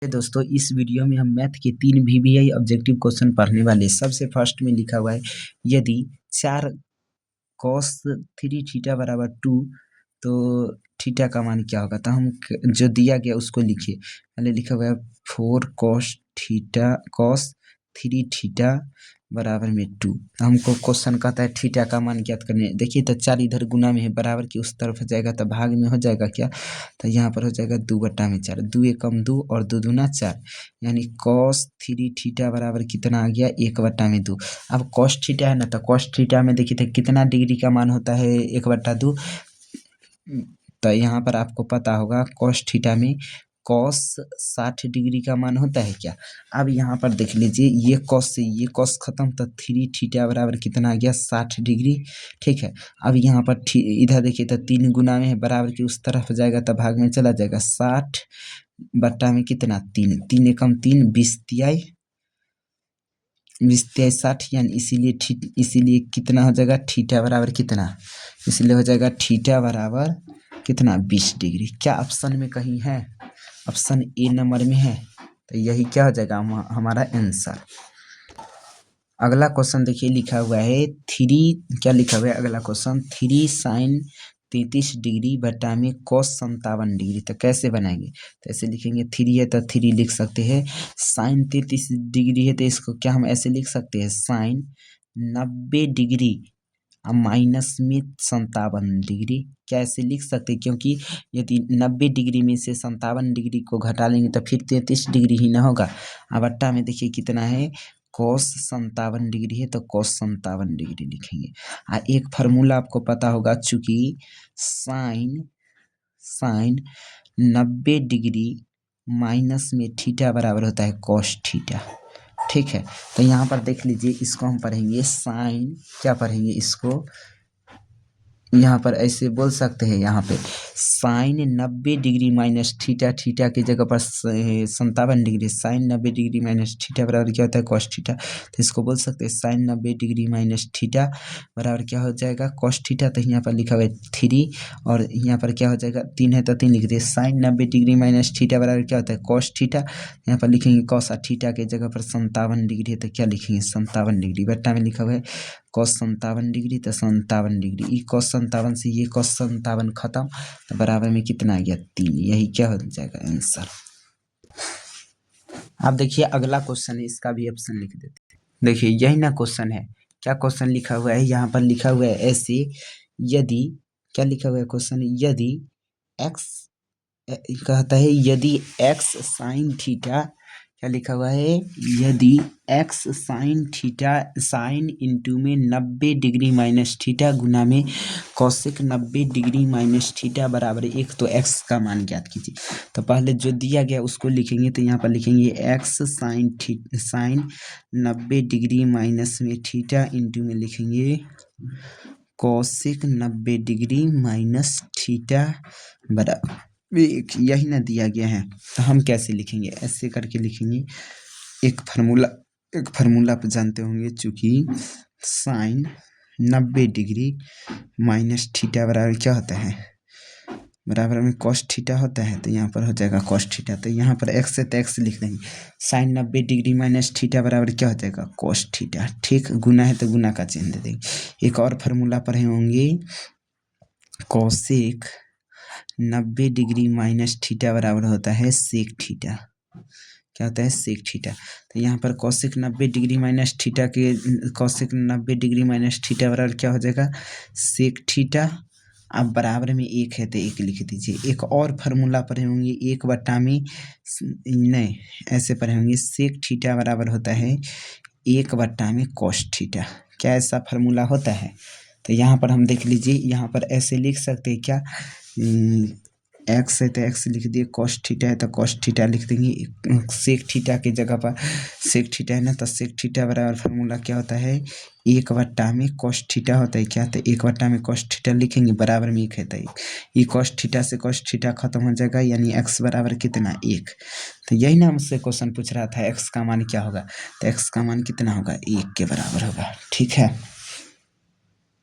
दोस्तों इस वीडियो में हम मैथ के 3 वीवीआई ऑब्जेक्टिव क्वेश्चन पढ़ने वाले हैं। सबसे फर्स्ट में लिखा हुआ है यदि 4 cos 3 थीटा बराबर 2 तो थीटा का मान क्या होगा। तो हम जो दिया गया उसको लिखिए। पहले लिखा हुआ है 4 cos 3 थीटा बराबर में 2। हमको क्वेश्चन कहता है थीटा का मान ज्ञात करने। देखिए तो 4 इधर गुना में है, बराबर की उस तरफ जाएगा तो भाग में हो जाएगा क्या, तो यहाँ पर हो जाएगा 2/4। 2 एकम 2 और 2 दूना 4, यानी cos 3 थीटा बराबर कितना आ गया 1/2। अब cos थीटा है ना, तो cos थीटा में देखिए तो कितना डिग्री का मान होता है 1/2। तो यहाँ पर आपको पता होगा cos थीटा में cos 60 डिग्री का मान होता है क्या। अब यहाँ पर देख लीजिए ये cos से ये cos खत्म, तो 3 थीटा बराबर कितना आ गया 60 डिग्री। ठीक है, अब यहाँ पर इधर देखिए तो 3 गुना में है, बराबर की उस तरफ जाएगा तो भाग में चला जाएगा। 60 बट्टा में कितना 3, 3 एकम 3, 20 तिहाई 60, यानी इसीलिए कितना हो जाएगा थीटा बराबर कितना, इसलिए हो जाएगा थीटा बराबर कितना 20 डिग्री। क्या ऑप्शन में कहीं है, ऑप्शन ए नंबर में है, तो यही क्या हो जाएगा हमारा आंसर। अगला क्वेश्चन देखिए लिखा हुआ है 3, क्या लिखा हुआ है अगला क्वेश्चन 3 sin 33 डिग्री बटा में cos 57 डिग्री। तो कैसे बनाएंगे, तो ऐसे लिखेंगे 3 है तो 3 लिख सकते हैं, sin 33 डिग्री है तो इसको क्या हम ऐसे लिख सकते हैं sin 90 डिग्री माइनस में 57 डिग्री। क्या ऐसे लिख सकते हैं, क्योंकि यदि 90 डिग्री में से 57 डिग्री को घटा लेंगे तो फिर 33 डिग्री ही ना होगा। अब अट्टा में देखिए कितना है cos 57 डिग्री है तो cos 57 डिग्री लिखेंगे। एक फार्मूला आपको पता होगा, चूंकि साइन 90 डिग्री माइनस में थीटा बराबर होता है cos थीटा। ठीक है, तो यहाँ पर देख लीजिए इसको हम पढ़ेंगे साइन, क्या पढ़ेंगे इसको, यहाँ पर ऐसे बोल सकते हैं, यहाँ पे sine 90 degree minus theta, theta की जगह पर 57 degree, sine 90 degree minus theta बराबर क्या होता है cos थीटा। तो इसको बोल सकते हैं साइन 90 डिग्री माइनस थीटा बराबर क्या हो जाएगा cos थीटा। तो यहाँ पर लिखा हुआ है 3 और यहाँ पर क्या हो जाएगा 3 है तो 3 लिख दिए। साइन 90 डिग्री माइनस थीटा बराबर क्या होता है cos थीटा, यहाँ पर लिखेंगे cos, थीटा के जगह पर 57 डिग्री है तो क्या लिखेंगे 57 डिग्री। बट्टा में लिखा हुआ है cos 57 डिग्री तो 57 डिग्री, ये cos 57 से ये cos 57 खत्म, तो बराबर में कितना आ गया 3, यही क्या हो जाएगा आंसर। अब देखिए अगला क्वेश्चन है, इसका भी ऑप्शन लिख देते हैं। देखिए यही ना क्वेश्चन है, क्या क्वेश्चन लिखा हुआ है, यहाँ पर लिखा हुआ है ऐसे यदि, क्या लिखा हुआ है क्वेश्चन, यदि x कहता है यदि x साइन थीटा, क्या लिखा हुआ है यदि x sine theta, sine into में 90 डिग्री माइनस थीटा गुना में कौशिक 90 डिग्री माइनस थीटा बराबर 1, तो x का मान ज्ञात कीजिए। तो पहले जो दिया गया उसको लिखेंगे, तो यहाँ पर लिखेंगे x साइन 90 डिग्री माइनस में थीटा इंटू में लिखेंगे कौशिक 90 डिग्री माइनस थीटा बराबर 1, यही ना दिया गया है। तो हम कैसे लिखेंगे, ऐसे करके लिखेंगे। एक फार्मूला आप जानते होंगे, चूंकि साइन 90 डिग्री माइनस थीटा बराबर क्या होता है, बराबर में cos थीटा होता है, तो यहाँ पर हो जाएगा cos थीटा। तो यहाँ पर x से तो x लिख देंगे, साइन 90 डिग्री माइनस थीटा बराबर क्या हो जाएगा cos थीटा। ठीक, गुना है तो गुना का चिन्ह दे देंगे। एक और फार्मूला पढ़े होंगे, कौशिक 90 डिग्री माइनस थीटा बराबर होता है सेक थीटा, क्या होता है सेक थीटा। तो यहाँ पर कौशिक 90 डिग्री माइनस थीटा के, कौशिक 90 डिग्री माइनस थीटा बराबर क्या हो जाएगा सेक थीटा। अब बराबर में 1 है तो 1 लिख दीजिए। एक और फार्मूला पढ़े होंगे 1/, नहीं ऐसे पढ़े होंगे सेक थीटा बराबर होता है 1/, cos थीटा। क्या ऐसा फार्मूला होता है, तो यहाँ पर हम देख लीजिए, यहाँ पर ऐसे लिख सकते हैं क्या, x है तो x लिख दिए, cos थीटा है तो cos थीटा लिख देंगे। सेक थीटा की जगह पर सेक थीटा है ना, तो सेक थीटा बराबर फार्मूला क्या होता है 1/, cos थीटा होता है क्या, तो 1/, cos थीटा लिखेंगे, बराबर में 1 है तो 1, ये cos थीटा से cos थीटा खत्म हो जाएगा, यानी x बराबर कितना 1। तो यही ना हमसे क्वेश्चन पूछ रहा था x का मान क्या होगा, तो x का मान कितना होगा 1 के बराबर होगा। ठीक है।